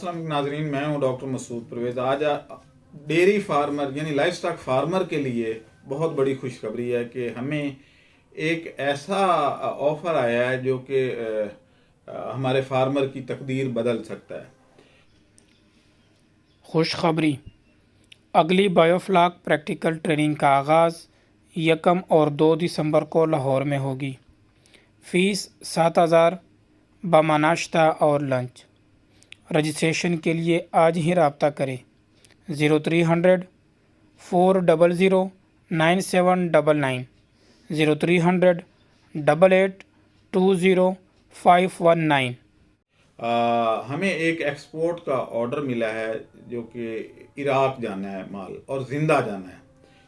अस्सलाम वालेकुम नाज़रीन, मैं हूं डॉक्टर मसूद परवेज़। आज डेयरी फार्मर यानी लाइफ स्टॉक फार्मर के लिए बहुत बड़ी खुशखबरी है कि हमें एक ऐसा ऑफ़र आया है जो कि हमारे फार्मर की तकदीर बदल सकता है। खुशखबरी, अगली बायोफ्लॉक प्रैक्टिकल ट्रेनिंग का आगाज़ 1 और 2 दिसंबर को लाहौर में होगी। फ़ीस 7,000 बमानाश्ता और लंच। रजिस्ट्रेशन के लिए आज ही रब्ता करें 0300 400 9799 0300 8820 519। हमें एक एक्सपोर्ट का ऑर्डर मिला है जो कि इराक जाना है माल, और ज़िंदा जाना है।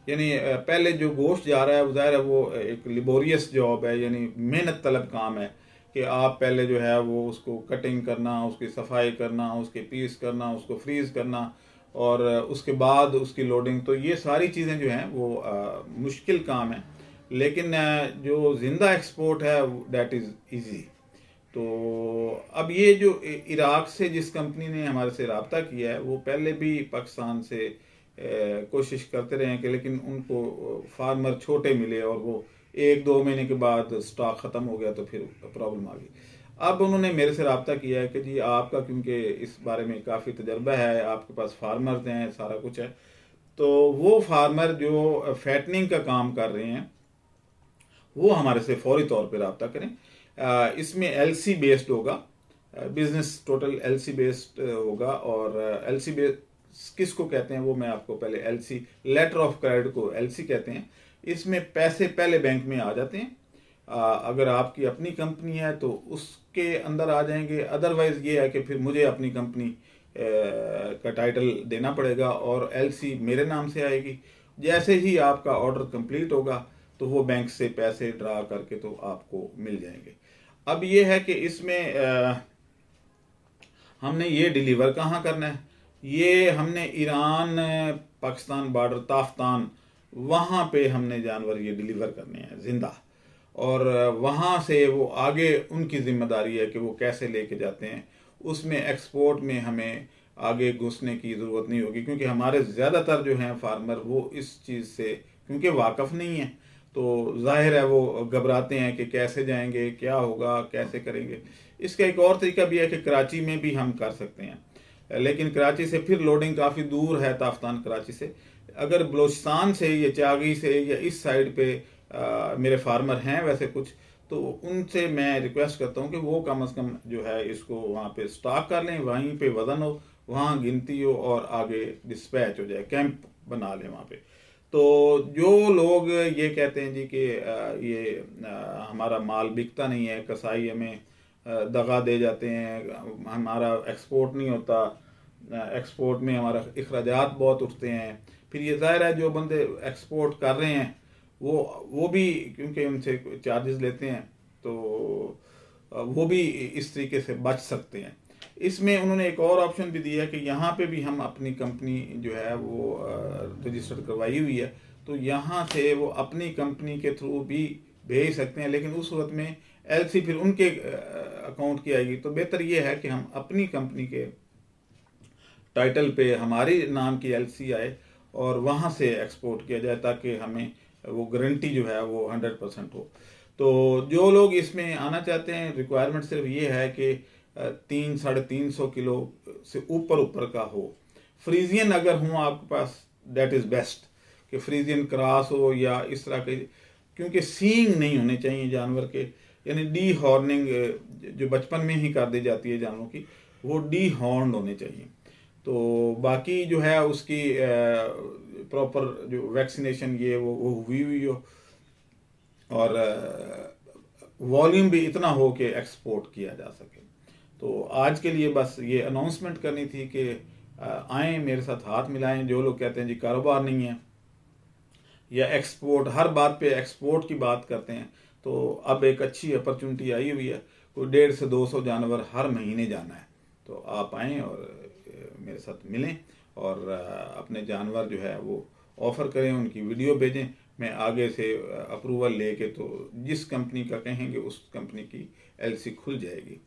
यानी पहले जो गोश्त जा रहा है वो ज़ाहिर है वो एक लिबोरियस जॉब है, यानी मेहनत तलब काम है कि आप पहले जो है वो उसको कटिंग करना, उसकी सफाई करना, उसके पीस करना, उसको फ्रीज़ करना और उसके बाद उसकी लोडिंग। तो ये सारी चीज़ें जो हैं वो मुश्किल काम है, लेकिन जो ज़िंदा एक्सपोर्ट है डैट इज़ ईजी। तो अब ये जो इराक से जिस कंपनी ने हमारे से रब्ता किया है वो पहले भी पाकिस्तान से कोशिश करते रहे हैं कि, लेकिन उनको फार्मर छोटे मिले और वो 1-2 महीने के बाद स्टॉक ख़त्म हो गया तो फिर प्रॉब्लम आ गई। अब उन्होंने मेरे से रब्ता किया है कि जी आपका क्योंकि इस बारे में काफ़ी तजर्बा है, आपके पास फार्मर्स हैं, सारा कुछ है, तो वो फार्मर जो फैटनिंग का काम कर रहे हैं वो हमारे से फौरी तौर पे रब्ता करें। इसमें एलसी बेस्ड होगा, बिजनेस टोटल एलसी बेस्ड होगा। और एलसी बेस्ड किसको कहते हैं वो मैं आपको पहले, एलसी लेटर ऑफ क्रेडिट को एलसी कहते हैं। इसमें पैसे पहले बैंक में आ जाते हैं। अगर आपकी अपनी कंपनी है तो उसके अंदर आ जाएंगे, अदरवाइज ये है कि फिर मुझे अपनी कंपनी का टाइटल देना पड़ेगा और एलसी मेरे नाम से आएगी। जैसे ही आपका ऑर्डर कंप्लीट होगा तो वो बैंक से पैसे ड्रा करके तो आपको मिल जाएंगे। अब ये है कि इसमें हमने ये डिलीवर कहाँ करना है, ये हमने ईरान पाकिस्तान बॉर्डर ताफ्तान वहाँ पे हमने जानवर ये डिलीवर करने हैं ज़िंदा, और वहाँ से वो आगे उनकी ज़िम्मेदारी है कि वो कैसे लेके जाते हैं। उसमें एक्सपोर्ट में हमें आगे घुसने की ज़रूरत नहीं होगी, क्योंकि हमारे ज़्यादातर जो हैं फार्मर वो इस चीज़ से क्योंकि वाकफ़ नहीं है, तो जाहिर है वो घबराते हैं कि कैसे जाएंगे, क्या होगा, कैसे करेंगे। इसका एक और तरीका भी है कि कराची में भी हम कर सकते हैं, लेकिन कराची से फिर लोडिंग काफ़ी दूर है, ताफ्तान कराची से। अगर बलोचिस्तान से या चागी से या इस साइड पे मेरे फार्मर हैं वैसे कुछ, तो उनसे मैं रिक्वेस्ट करता हूँ कि वो कम से कम जो है इसको वहाँ पे स्टॉक कर लें, वहीं पे वज़न हो, वहाँ गिनती हो और आगे डिस्पैच हो जाए, कैंप बना लें वहाँ पे। तो जो लोग ये कहते हैं जी कि ये हमारा माल बिकता नहीं है, कसाई हमें दगा दे जाते हैं, हमारा एक्सपोर्ट नहीं होता, एक्सपोर्ट में हमारा अखराजात बहुत उठते हैं, फिर ये ज़ाहिर है जो बंदे एक्सपोर्ट कर रहे हैं वो भी क्योंकि उनसे चार्जेस लेते हैं तो वो भी इस तरीके से बच सकते हैं। इसमें उन्होंने एक और ऑप्शन भी दिया है कि यहाँ पे भी हम अपनी कंपनी जो है वो रजिस्टर करवाई हुई है, तो यहाँ से वो अपनी कंपनी के थ्रू भी भेज सकते हैं, लेकिन उस वक्त में एलसी फिर उनके अकाउंट की आएगी। तो बेहतर ये है कि हम अपनी कंपनी के टाइटल पे हमारी नाम की एलसी आए और वहाँ से एक्सपोर्ट किया जाए, ताकि हमें वो गारंटी जो है वो 100% हो। तो जो लोग इसमें आना चाहते हैं, रिक्वायरमेंट सिर्फ ये है कि 300-350 किलो से ऊपर का हो। फ्रीजियन अगर हो आपके पास दैट इज़ बेस्ट, कि फ्रीजियन क्रॉस हो या इस तरह के, क्योंकि सींग नहीं होने चाहिए जानवर के, यानी डी हॉर्निंग जो बचपन में ही कर दी जाती है जानवरों की, वो डी हॉर्न होने चाहिए। तो बाकी जो है उसकी प्रॉपर जो वैक्सीनेशन ये वो हुई हो, और वॉल्यूम भी इतना हो कि एक्सपोर्ट किया जा सके। तो आज के लिए बस ये अनाउंसमेंट करनी थी कि आएँ मेरे साथ हाथ मिलाएं। जो लोग कहते हैं जी कारोबार नहीं है या एक्सपोर्ट, हर बात पे एक्सपोर्ट की बात करते हैं, तो अब एक अच्छी अपॉर्चुनिटी आई हुई है, कोई 150 से 200 जानवर हर महीने जाना है। तो आप आएँ और मेरे साथ मिलें और अपने जानवर जो है वो ऑफ़र करें, उनकी वीडियो भेजें, मैं आगे से अप्रूवल लेके तो जिस कंपनी का कहेंगे उस कंपनी की एलसी खुल जाएगी।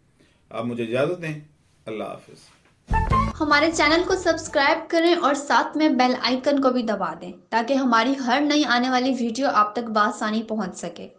आप मुझे इजाज़त दें। अल्लाह हाफ़िज़। हमारे चैनल को सब्सक्राइब करें और साथ में बेल आइकन को भी दबा दें ताकि हमारी हर नई आने वाली वीडियो आप तक बआसानी पहुंच सके।